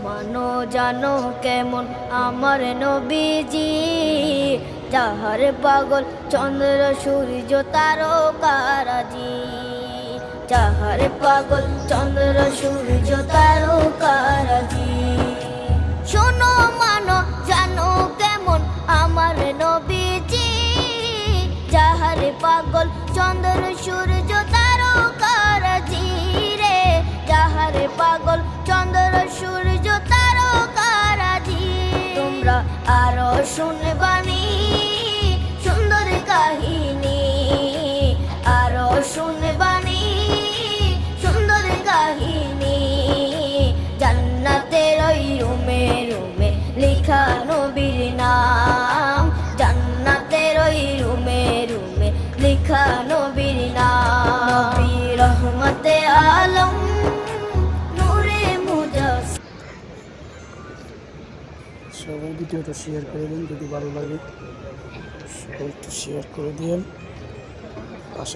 মানো জানো কেমন আমার নবীজি, যাহার পাগল চন্দ্র সূর্য তারকারাজি, যাহার পাগল চন্দ্র সূর্য তারকারাজি। শোনো মানো জানো কেমন আমার নবীজি, যাহার পাগল চন্দ্র সূর্য তারকারাজি রে, যাহার পাগল চন্দ্র সূর্য তারকারাজি। তোমরা আরো শুনবানি সুন্দর কাহিনী, আরো শুনবানি সুন্দর কাহিনী। জান্নাতের ওই রুমে রুমে লেখা নবীর নাম, জান্নাতের ওই রুমে রুমে লেখা নবীর নাম। নবী রহমতে আলম নূরে মুজাসসাম। সবাই ভিডিওটা শেয়ার করে দিন, যদি ভালো লাগে সবাই একটু শেয়ার করে দিন।